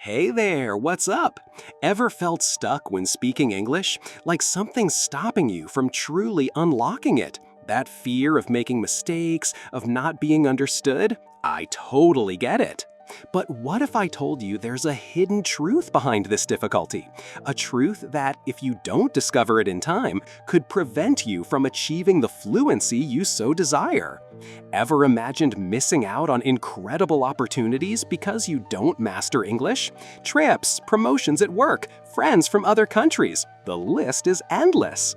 Hey there, what's up? Ever felt stuck when speaking English? Like something's stopping you from truly unlocking it? That fear of making mistakes, of not being understood? I totally get it. But what if I told you there's a hidden truth behind this difficulty? A truth that, if you don't discover it in time, could prevent you from achieving the fluency you so desire. Ever imagined missing out on incredible opportunities because you don't master English? Trips, promotions at work, friends from other countries. The list is endless.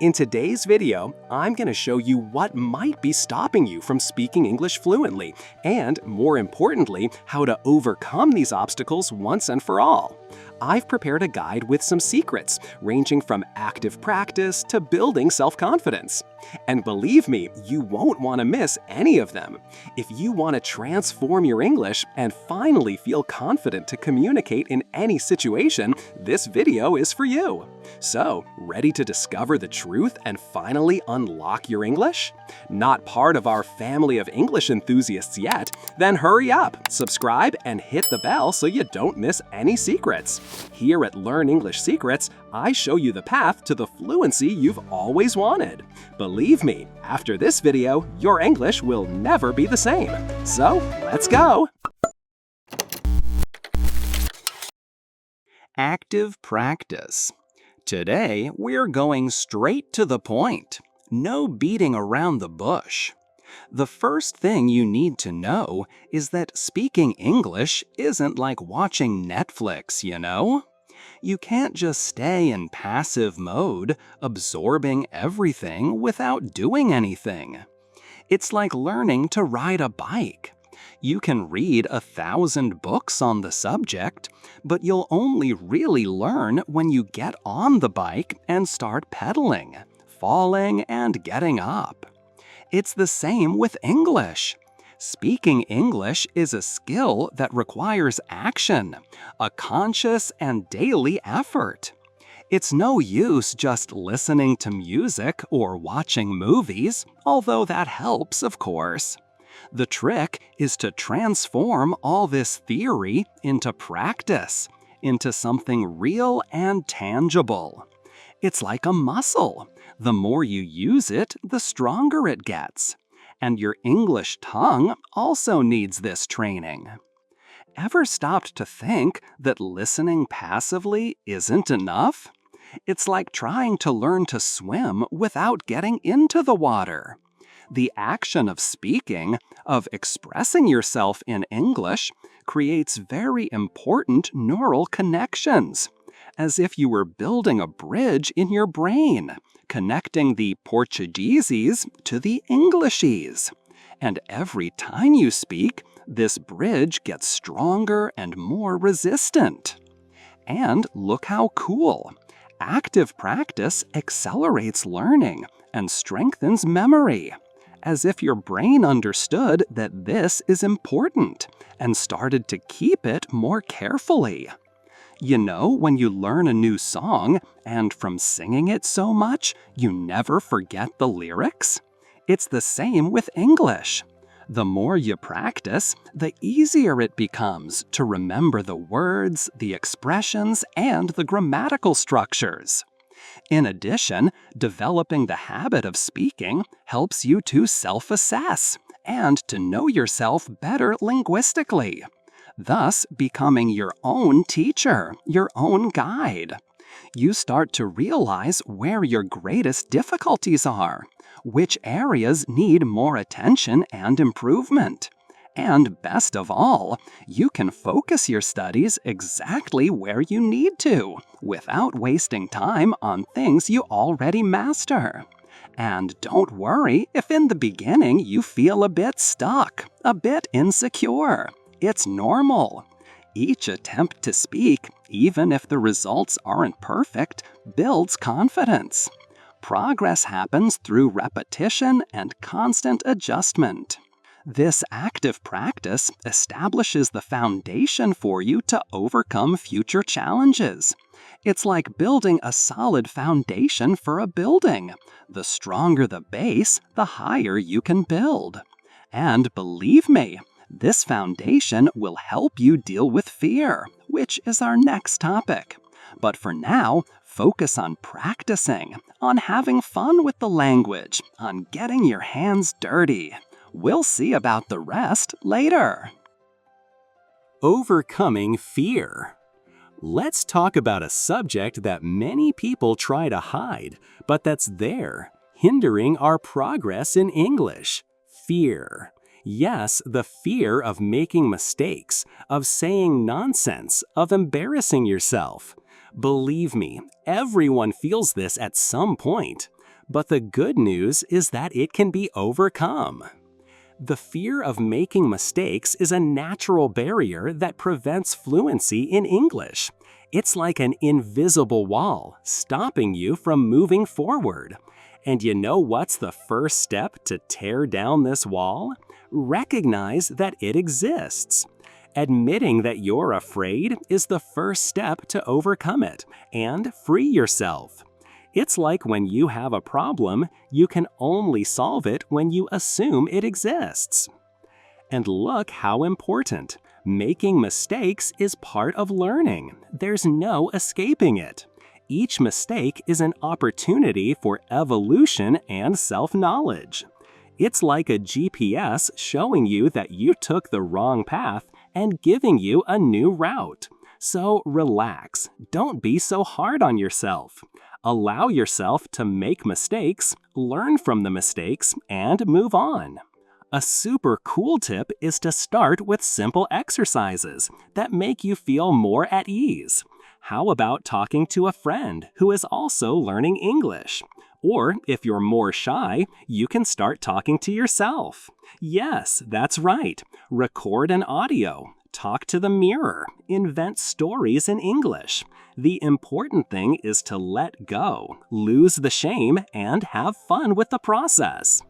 In today's video, I'm going to show you what might be stopping you from speaking English fluently, and more importantly, how to overcome these obstacles once and for all. I've prepared a guide with some secrets, ranging from active practice to building self-confidence. And believe me, you won't want to miss any of them. If you want to transform your English and finally feel confident to communicate in any situation, this video is for you. So, ready to discover the truth and finally unlock your English? Not part of our family of English enthusiasts yet? Then hurry up, subscribe, and hit the bell so you don't miss any secrets. Here at Learn English Secrets, I show you the path to the fluency you've always wanted. Believe me, after this video, your English will never be the same. So, let's go! Active practice. Today, we're going straight to the point. No beating around the bush. The first thing you need to know is that speaking English isn't like watching Netflix, you know? You can't just stay in passive mode, absorbing everything without doing anything. It's like learning to ride a bike. You can read 1,000 books on the subject, but you'll only really learn when you get on the bike and start pedaling, falling, and getting up. It's the same with English. Speaking English is a skill that requires action, a conscious and daily effort. It's no use just listening to music or watching movies, although that helps, of course. The trick is to transform all this theory into practice, into something real and tangible. It's like a muscle. The more you use it, the stronger it gets. And your English tongue also needs this training. Ever stopped to think that listening passively isn't enough? It's like trying to learn to swim without getting into the water. The action of speaking, of expressing yourself in English, creates very important neural connections, as if you were building a bridge in your brain, connecting the Portugueses to the Englishes. And every time you speak, this bridge gets stronger and more resistant. And look how cool! Active practice accelerates learning and strengthens memory, as if your brain understood that this is important and started to keep it more carefully. You know, when you learn a new song, and from singing it so much, you never forget the lyrics? It's the same with English. The more you practice, the easier it becomes to remember the words, the expressions, and the grammatical structures. In addition, developing the habit of speaking helps you to self-assess and to know yourself better linguistically, thus becoming your own teacher, your own guide. You start to realize where your greatest difficulties are, which areas need more attention and improvement. And best of all, you can focus your studies exactly where you need to, without wasting time on things you already master. And don't worry if in the beginning you feel a bit stuck, a bit insecure. It's normal. Each attempt to speak, even if the results aren't perfect, builds confidence. Progress happens through repetition and constant adjustment. This active practice establishes the foundation for you to overcome future challenges. It's like building a solid foundation for a building. The stronger the base, the higher you can build. And believe me, this foundation will help you deal with fear, which is our next topic. But for now, focus on practicing, on having fun with the language, on getting your hands dirty. We'll see about the rest later. Overcoming fear. Let's talk about a subject that many people try to hide, but that's there, hindering our progress in English. Fear. Yes, the fear of making mistakes, of saying nonsense, of embarrassing yourself. Believe me, everyone feels this at some point. But the good news is that it can be overcome. The fear of making mistakes is a natural barrier that prevents fluency in English. It's like an invisible wall, stopping you from moving forward. And you know what's the first step to tear down this wall? Recognize that it exists. Admitting that you're afraid is the first step to overcome it and free yourself. It's like when you have a problem, you can only solve it when you assume it exists. And look how important. Making mistakes is part of learning. There's no escaping it. Each mistake is an opportunity for evolution and self-knowledge. It's like a GPS showing you that you took the wrong path and giving you a new route. So relax. Don't be so hard on yourself. Allow yourself to make mistakes, learn from the mistakes, and move on. A super cool tip is to start with simple exercises that make you feel more at ease. How about talking to a friend who is also learning English? Or if you're more shy, you can start talking to yourself. Yes, that's right. Record an audio. Talk to the mirror. Invent stories in English. The important thing is to let go, lose the shame, and have fun with the process.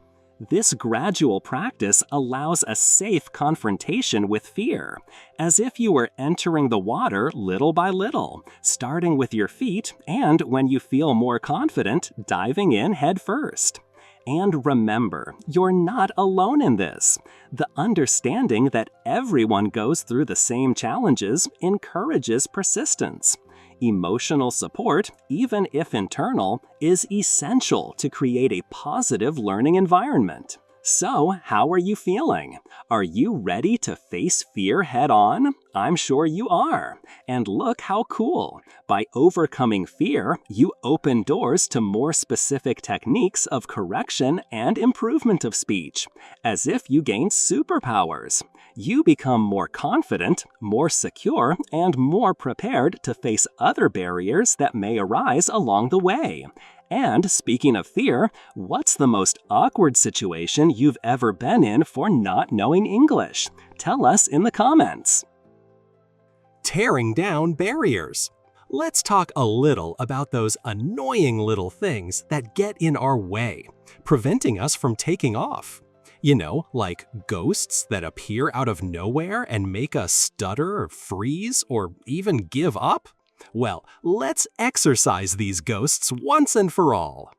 This gradual practice allows a safe confrontation with fear, as if you were entering the water little by little, starting with your feet and, when you feel more confident, diving in head first. And remember, you're not alone in this. The understanding that everyone goes through the same challenges encourages persistence. Emotional support, even if internal, is essential to create a positive learning environment. So, how are you feeling? Are you ready to face fear head-on? I'm sure you are. And look how cool! By overcoming fear, you open doors to more specific techniques of correction and improvement of speech, as if you gain superpowers. You become more confident, more secure, and more prepared to face other barriers that may arise along the way. And speaking of fear, what's the most awkward situation you've ever been in for not knowing English? Tell us in the comments. Tearing down barriers. Let's talk a little about those annoying little things that get in our way, preventing us from taking off. You know, like ghosts that appear out of nowhere and make us stutter or freeze or even give up? Well, let's exorcise these ghosts once and for all.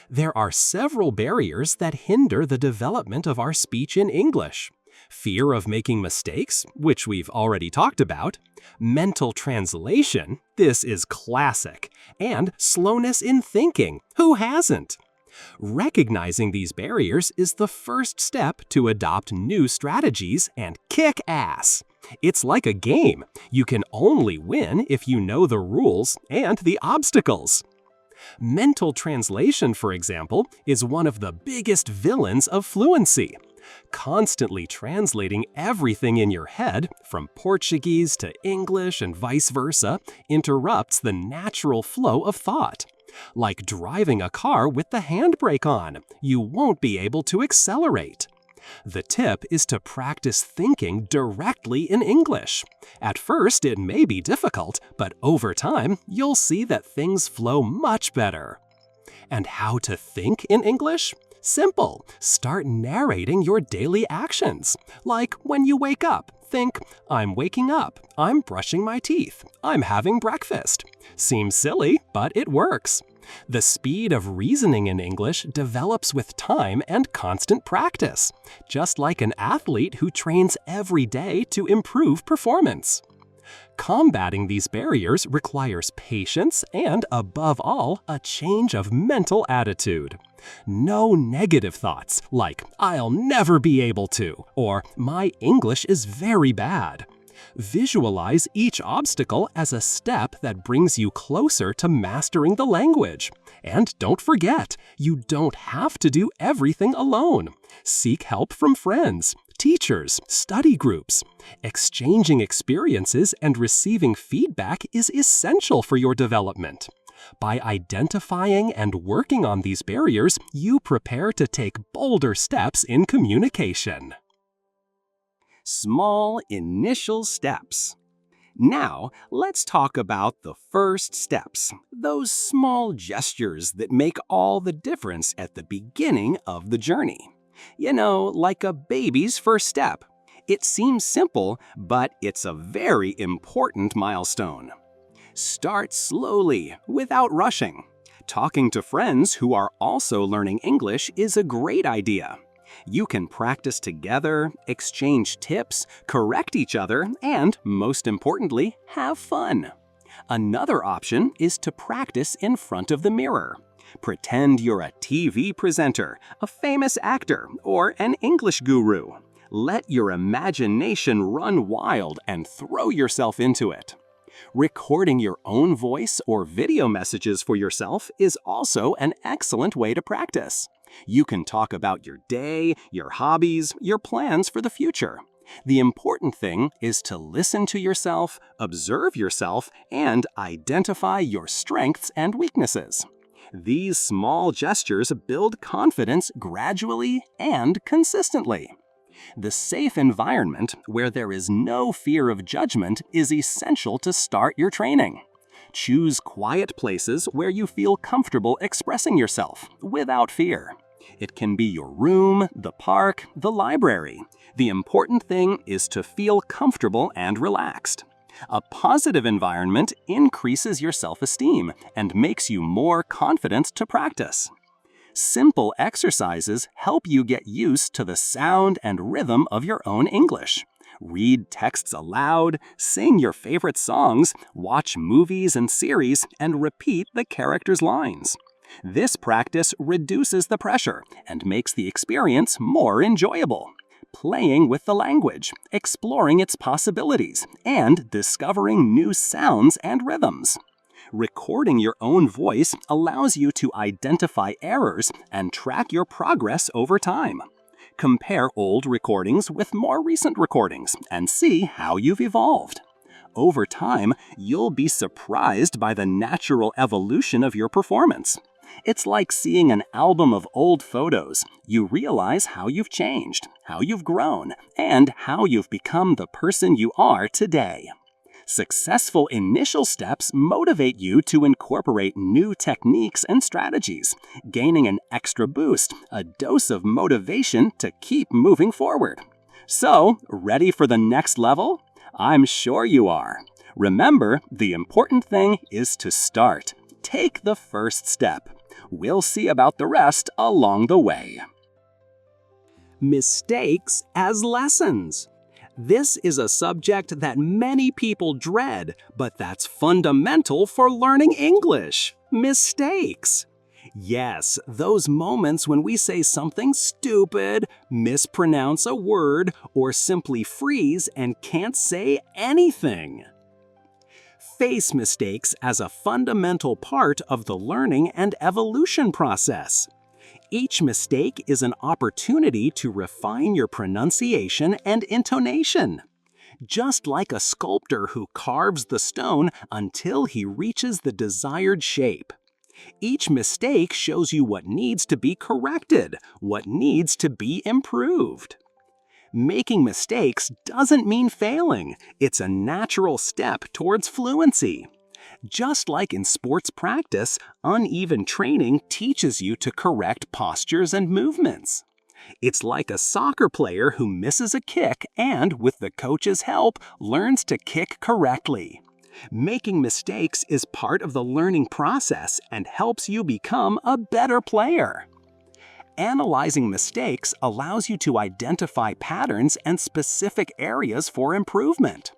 There are several barriers that hinder the development of our speech in English. Fear of making mistakes, which we've already talked about, mental translation, this is classic, and slowness in thinking, who hasn't? Recognizing these barriers is the first step to adopt new strategies and kick ass. It's like a game. You can only win if you know the rules and the obstacles. Mental translation, for example, is one of the biggest villains of fluency. Constantly translating everything in your head, from Portuguese to English and vice versa, interrupts the natural flow of thought. Like driving a car with the handbrake on, you won't be able to accelerate. The tip is to practice thinking directly in English. At first, it may be difficult, but over time, you'll see that things flow much better. And how to think in English? Simple. Start narrating your daily actions. Like when you wake up, think, I'm waking up, I'm brushing my teeth, I'm having breakfast. Seems silly, but it works. The speed of reasoning in English develops with time and constant practice, just like an athlete who trains every day to improve performance. Combating these barriers requires patience and, above all, a change of mental attitude. No negative thoughts like, "I'll never be able to," or "My English is very bad." Visualize each obstacle as a step that brings you closer to mastering the language. And don't forget, you don't have to do everything alone. Seek help from friends, teachers, study groups. Exchanging experiences and receiving feedback is essential for your development. By identifying and working on these barriers, you prepare to take bolder steps in communication. Small initial steps. Now, let's talk about the first steps, those small gestures that make all the difference at the beginning of the journey. You know, like a baby's first step. It seems simple, but it's a very important milestone. Start slowly, without rushing. Talking to friends who are also learning English is a great idea. You can practice together, exchange tips, correct each other, and, most importantly, have fun. Another option is to practice in front of the mirror. Pretend you're a TV presenter, a famous actor, or an English guru. Let your imagination run wild and throw yourself into it. Recording your own voice or video messages for yourself is also an excellent way to practice. You can talk about your day, your hobbies, your plans for the future. The important thing is to listen to yourself, observe yourself, and identify your strengths and weaknesses. These small gestures build confidence gradually and consistently. The safe environment where there is no fear of judgment is essential to start your training. Choose quiet places where you feel comfortable expressing yourself without fear. It can be your room, the park, the library. The important thing is to feel comfortable and relaxed. A positive environment increases your self-esteem and makes you more confident to practice. Simple exercises help you get used to the sound and rhythm of your own English. Read texts aloud, sing your favorite songs, watch movies and series, and repeat the characters' lines. This practice reduces the pressure and makes the experience more enjoyable. Playing with the language, exploring its possibilities, and discovering new sounds and rhythms. Recording your own voice allows you to identify errors and track your progress over time. Compare old recordings with more recent recordings and see how you've evolved. Over time, you'll be surprised by the natural evolution of your performance. It's like seeing an album of old photos. You realize how you've changed, how you've grown, and how you've become the person you are today. Successful initial steps motivate you to incorporate new techniques and strategies, gaining an extra boost, a dose of motivation to keep moving forward. So, ready for the next level? I'm sure you are. Remember, the important thing is to start. Take the first step. We'll see about the rest along the way. Mistakes as lessons. This is a subject that many people dread, but that's fundamental for learning English. Mistakes. Yes, those moments when we say something stupid, mispronounce a word, or simply freeze and can't say anything. Face mistakes as a fundamental part of the learning and evolution process. Each mistake is an opportunity to refine your pronunciation and intonation. Just like a sculptor who carves the stone until he reaches the desired shape. Each mistake shows you what needs to be corrected, what needs to be improved. Making mistakes doesn't mean failing. It's a natural step towards fluency. Just like in sports practice, uneven training teaches you to correct postures and movements. It's like a soccer player who misses a kick and, with the coach's help, learns to kick correctly. Making mistakes is part of the learning process and helps you become a better player. Analyzing mistakes allows you to identify patterns and specific areas for improvement.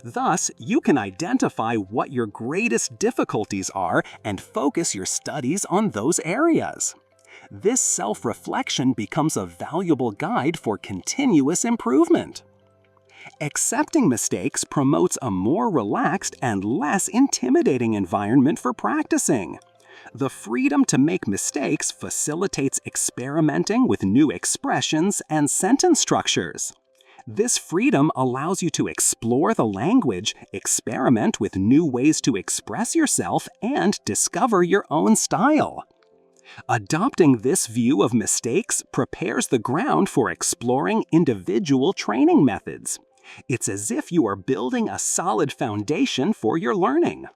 Thus, you can identify what your greatest difficulties are and focus your studies on those areas. This self-reflection becomes a valuable guide for continuous improvement. Accepting mistakes promotes a more relaxed and less intimidating environment for practicing. The freedom to make mistakes facilitates experimenting with new expressions and sentence structures. This freedom allows you to explore the language, experiment with new ways to express yourself, and discover your own style. Adopting this view of mistakes prepares the ground for exploring individual training methods. It's as if you are building a solid foundation for your learning.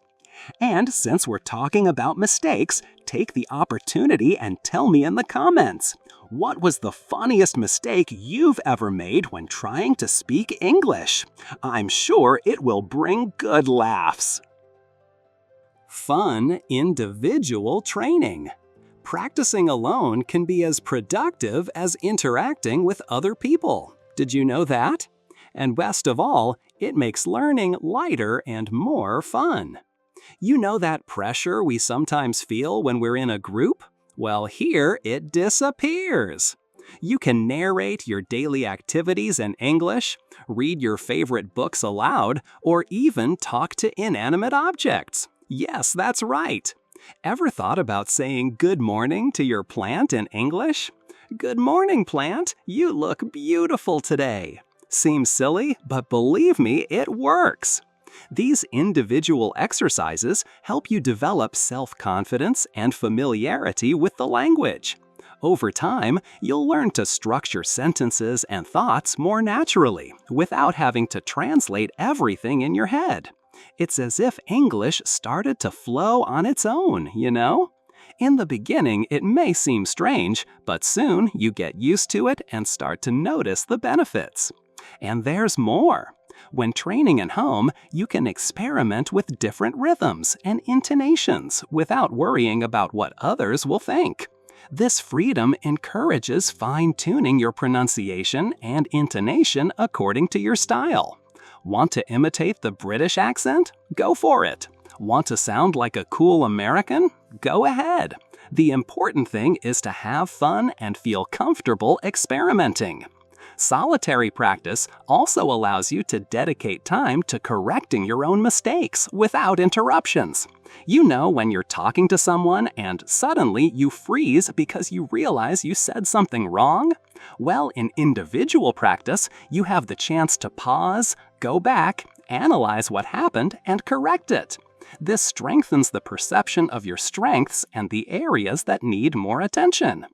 And since we're talking about mistakes, take the opportunity and tell me in the comments, what was the funniest mistake you've ever made when trying to speak English? I'm sure it will bring good laughs. Fun individual training. Practicing alone can be as productive as interacting with other people. Did you know that? And best of all, it makes learning lighter and more fun. You know that pressure we sometimes feel when we're in a group? Well, here it disappears. You can narrate your daily activities in English, read your favorite books aloud, or even talk to inanimate objects. Yes, that's right. Ever thought about saying good morning to your plant in English? Good morning, plant. You look beautiful today. Seems silly, but believe me, it works. These individual exercises help you develop self-confidence and familiarity with the language. Over time, you'll learn to structure sentences and thoughts more naturally, without having to translate everything in your head. It's as if English started to flow on its own, you know? In the beginning, it may seem strange, but soon you get used to it and start to notice the benefits. And there's more. When training at home, you can experiment with different rhythms and intonations without worrying about what others will think. This freedom encourages fine-tuning your pronunciation and intonation according to your style. Want to imitate the British accent? Go for it. Want to sound like a cool American? Go ahead. The important thing is to have fun and feel comfortable experimenting. Solitary practice also allows you to dedicate time to correcting your own mistakes without interruptions. You know when you're talking to someone and suddenly you freeze because you realize you said something wrong? Well, in individual practice, you have the chance to pause, go back, analyze what happened, and correct it. This strengthens the perception of your strengths and the areas that need more attention.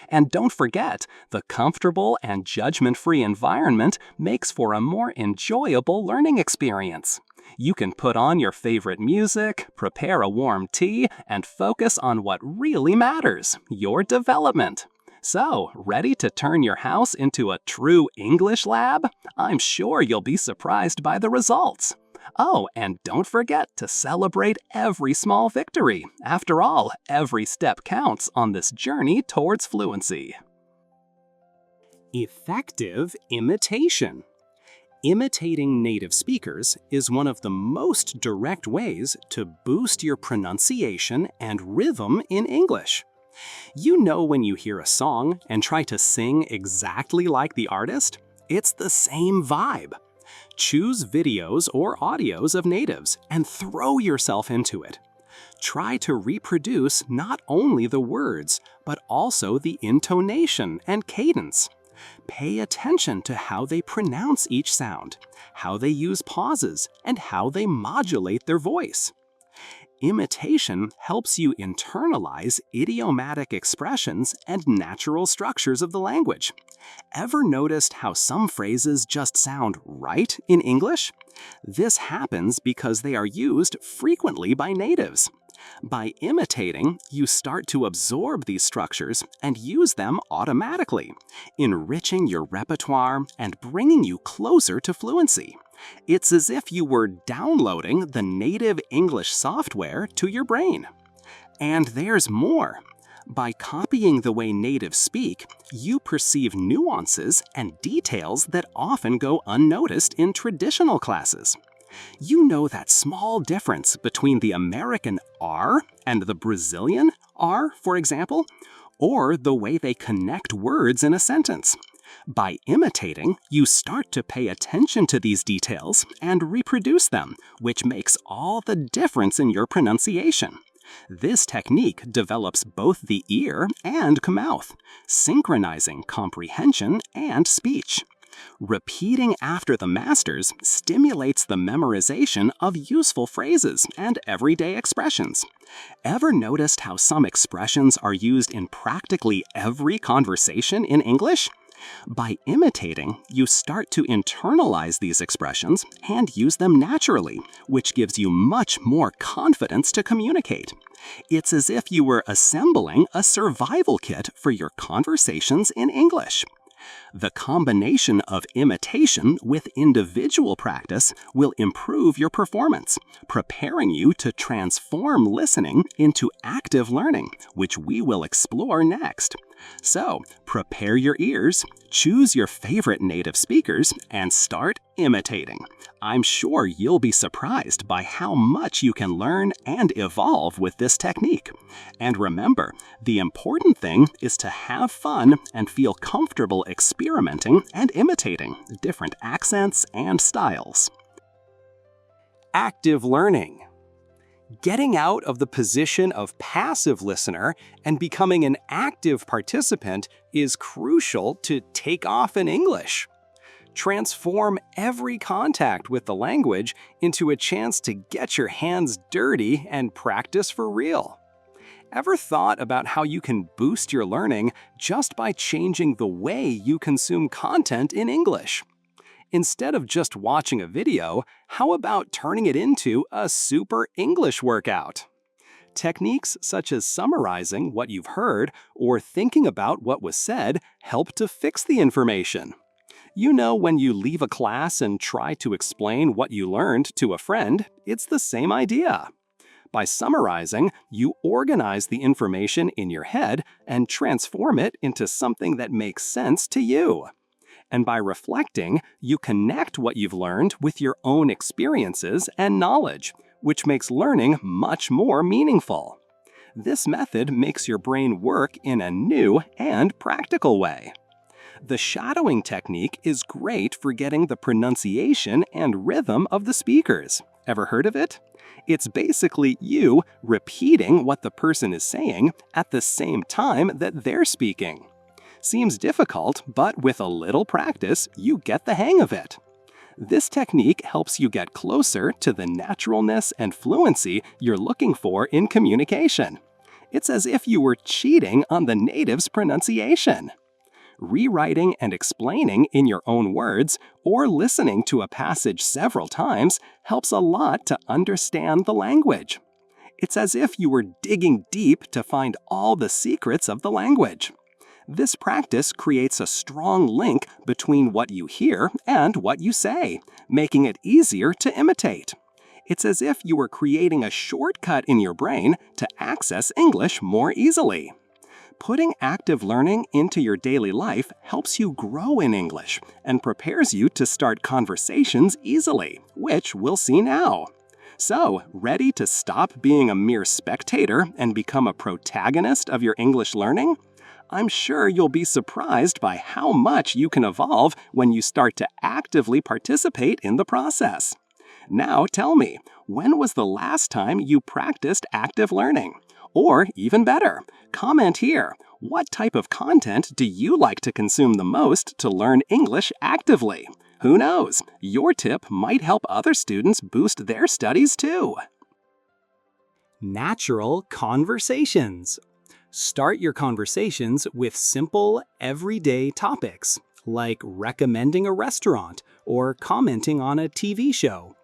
And don't forget, the comfortable and judgment-free environment makes for a more enjoyable learning experience. You can put on your favorite music, prepare a warm tea, and focus on what really matters, your development. So, ready to turn your house into a true English lab? I'm sure you'll be surprised by the results. Oh, and don't forget to celebrate every small victory. After all, every step counts on this journey towards fluency. Effective imitation. Imitating native speakers is one of the most direct ways to boost your pronunciation and rhythm in English. You know when you hear a song and try to sing exactly like the artist? It's the same vibe. Choose videos or audios of natives and throw yourself into it. Try to reproduce not only the words, but also the intonation and cadence. Pay attention to how they pronounce each sound, how they use pauses, and how they modulate their voice. Imitation helps you internalize idiomatic expressions and natural structures of the language. Ever noticed how some phrases just sound right in English? This happens because they are used frequently by natives. By imitating, you start to absorb these structures and use them automatically, enriching your repertoire and bringing you closer to fluency. It's as if you were downloading the native English software to your brain. And there's more. By copying the way natives speak, you perceive nuances and details that often go unnoticed in traditional classes. You know that small difference between the American R and the Brazilian R, for example, or the way they connect words in a sentence. By imitating, you start to pay attention to these details and reproduce them, which makes all the difference in your pronunciation. This technique develops both the ear and mouth, synchronizing comprehension and speech. Repeating after the masters stimulates the memorization of useful phrases and everyday expressions. Ever noticed how some expressions are used in practically every conversation in English? By imitating, you start to internalize these expressions and use them naturally, which gives you much more confidence to communicate. It's as if you were assembling a survival kit for your conversations in English. The combination of imitation with individual practice will improve your performance, preparing you to transform listening into active learning, which we will explore next. So, prepare your ears, choose your favorite native speakers, and start imitating. I'm sure you'll be surprised by how much you can learn and evolve with this technique. And remember, the important thing is to have fun and feel comfortable experimenting and imitating different accents and styles. Active learning. Getting out of the position of passive listener and becoming an active participant is crucial to take off in English. Transform every contact with the language into a chance to get your hands dirty and practice for real. Ever thought about how you can boost your learning just by changing the way you consume content in English? Instead of just watching a video, how about turning it into a super English workout? Techniques such as summarizing what you've heard or thinking about what was said help to fix the information. You know, when you leave a class and try to explain what you learned to a friend, it's the same idea. By summarizing, you organize the information in your head and transform it into something that makes sense to you. And by reflecting, you connect what you've learned with your own experiences and knowledge, which makes learning much more meaningful. This method makes your brain work in a new and practical way. The shadowing technique is great for getting the pronunciation and rhythm of the speakers. Ever heard of it? It's basically you repeating what the person is saying at the same time that they're speaking. Seems difficult, but with a little practice, you get the hang of it. This technique helps you get closer to the naturalness and fluency you're looking for in communication. It's as if you were cheating on the native's pronunciation. Rewriting and explaining in your own words or listening to a passage several times helps a lot to understand the language. It's as if you were digging deep to find all the secrets of the language. This practice creates a strong link between what you hear and what you say, making it easier to imitate. It's as if you were creating a shortcut in your brain to access English more easily. Putting active learning into your daily life helps you grow in English and prepares you to start conversations easily, which we'll see now. So, ready to stop being a mere spectator and become a protagonist of your English learning? I'm sure you'll be surprised by how much you can evolve when you start to actively participate in the process. Now tell me, when was the last time you practiced active learning? Or even better, comment here. What type of content do you like to consume the most to learn English actively? Who knows? Your tip might help other students boost their studies too. Natural conversations. Start your conversations with simple, everyday topics, like recommending a restaurant or commenting on a TV show.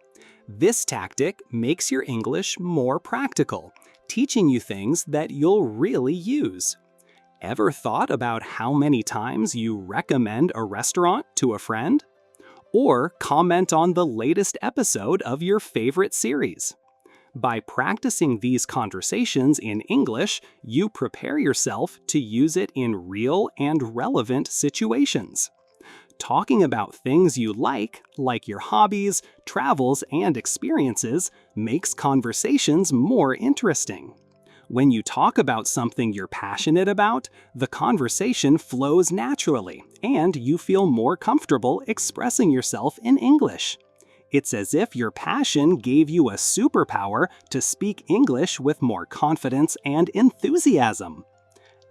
This tactic makes your English more practical, teaching you things that you'll really use. Ever thought about how many times you recommend a restaurant to a friend? Or comment on the latest episode of your favorite series? By practicing these conversations in English, you prepare yourself to use it in real and relevant situations. Talking about things you like your hobbies, travels, and experiences, makes conversations more interesting. When you talk about something you're passionate about, the conversation flows naturally, and you feel more comfortable expressing yourself in English. It's as if your passion gave you a superpower to speak English with more confidence and enthusiasm.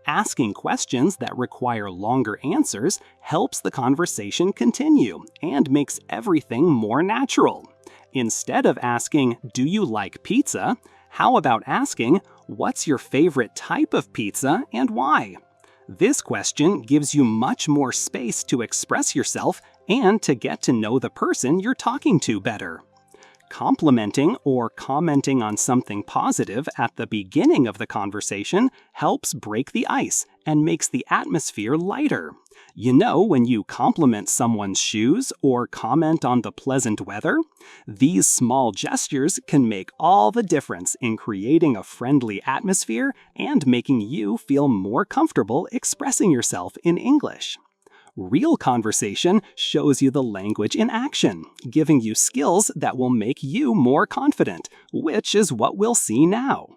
Asking questions that require longer answers helps the conversation continue and makes everything more natural. Instead of asking, "Do you like pizza?" how about asking, "What's your favorite type of pizza and why?" This question gives you much more space to express yourself and to get to know the person you're talking to better. Complimenting or commenting on something positive at the beginning of the conversation helps break the ice and makes the atmosphere lighter. You know, when you compliment someone's shoes or comment on the pleasant weather, these small gestures can make all the difference in creating a friendly atmosphere and making you feel more comfortable expressing yourself in English. Real conversation shows you the language in action, giving you skills that will make you more confident, which is what we'll see now.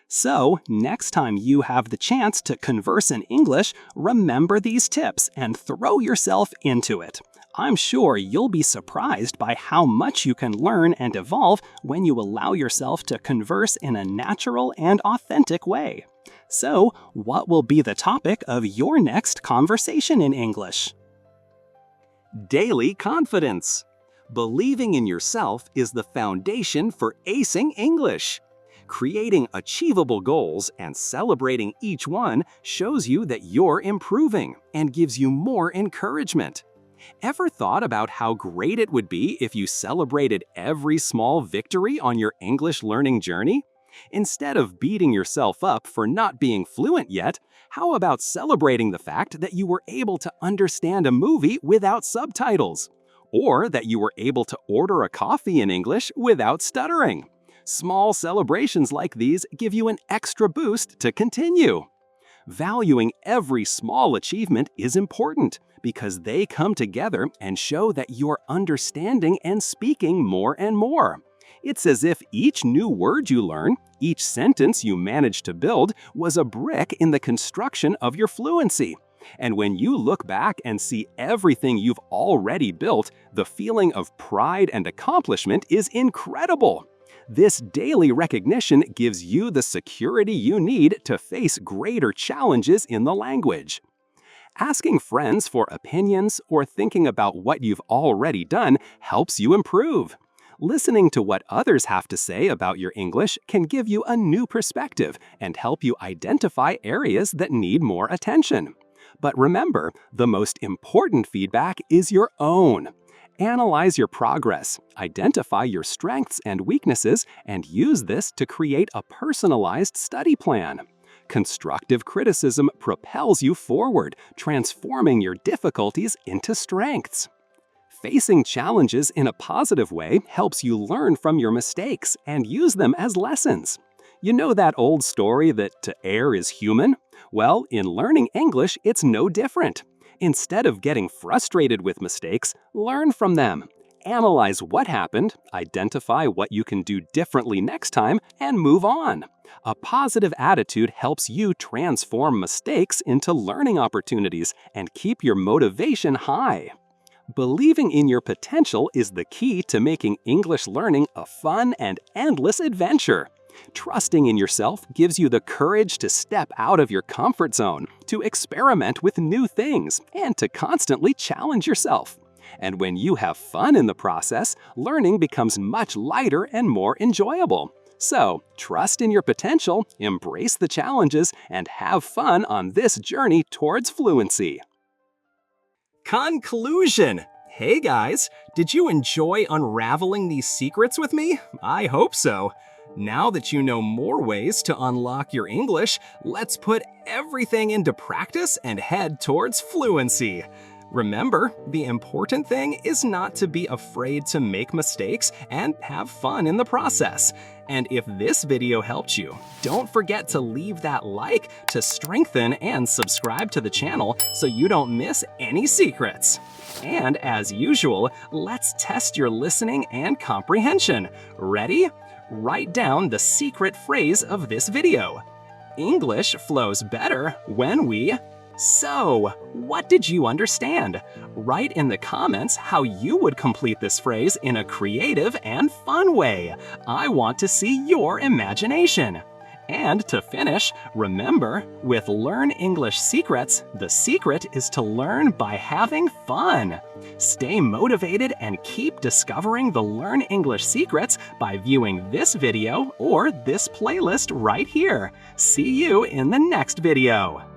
So, next time you have the chance to converse in English, remember these tips and throw yourself into it. I'm sure you'll be surprised by how much you can learn and evolve when you allow yourself to converse in a natural and authentic way. So, what will be the topic of your next conversation in English? Daily confidence. Believing in yourself is the foundation for acing English. Creating achievable goals and celebrating each one shows you that you're improving and gives you more encouragement. Ever thought about how great it would be if you celebrated every small victory on your English learning journey? Instead of beating yourself up for not being fluent yet, how about celebrating the fact that you were able to understand a movie without subtitles? Or that you were able to order a coffee in English without stuttering? Small celebrations like these give you an extra boost to continue. Valuing every small achievement is important because they come together and show that you're understanding and speaking more and more. It's as if each new word you learn, each sentence you manage to build, was a brick in the construction of your fluency. And when you look back and see everything you've already built, the feeling of pride and accomplishment is incredible. This daily recognition gives you the security you need to face greater challenges in the language. Asking friends for opinions or thinking about what you've already done helps you improve. Listening to what others have to say about your English can give you a new perspective and help you identify areas that need more attention. But remember, the most important feedback is your own. Analyze your progress, identify your strengths and weaknesses, and use this to create a personalized study plan. Constructive criticism propels you forward, transforming your difficulties into strengths. Facing challenges in a positive way helps you learn from your mistakes and use them as lessons. You know that old story that to err is human? Well, in learning English, it's no different. Instead of getting frustrated with mistakes, learn from them. Analyze what happened, identify what you can do differently next time, and move on. A positive attitude helps you transform mistakes into learning opportunities and keep your motivation high. Believing in your potential is the key to making English learning a fun and endless adventure. Trusting in yourself gives you the courage to step out of your comfort zone, to experiment with new things, and to constantly challenge yourself. And when you have fun in the process, learning becomes much lighter and more enjoyable. So, trust in your potential, embrace the challenges, and have fun on this journey towards fluency. Conclusion! Hey guys, did you enjoy unraveling these secrets with me? I hope so. Now that you know more ways to unlock your English, let's put everything into practice and head towards fluency. Remember, the important thing is not to be afraid to make mistakes and have fun in the process. And if this video helped you, don't forget to leave that like to strengthen and subscribe to the channel so you don't miss any secrets. And as usual, let's test your listening and comprehension. Ready? Write down the secret phrase of this video. English flows better when we... So, what did you understand? Write in the comments how you would complete this phrase in a creative and fun way. I want to see your imagination. And to finish, remember, with Learn English Secrets, the secret is to learn by having fun. Stay motivated and keep discovering the Learn English Secrets by viewing this video or this playlist right here. See you in the next video.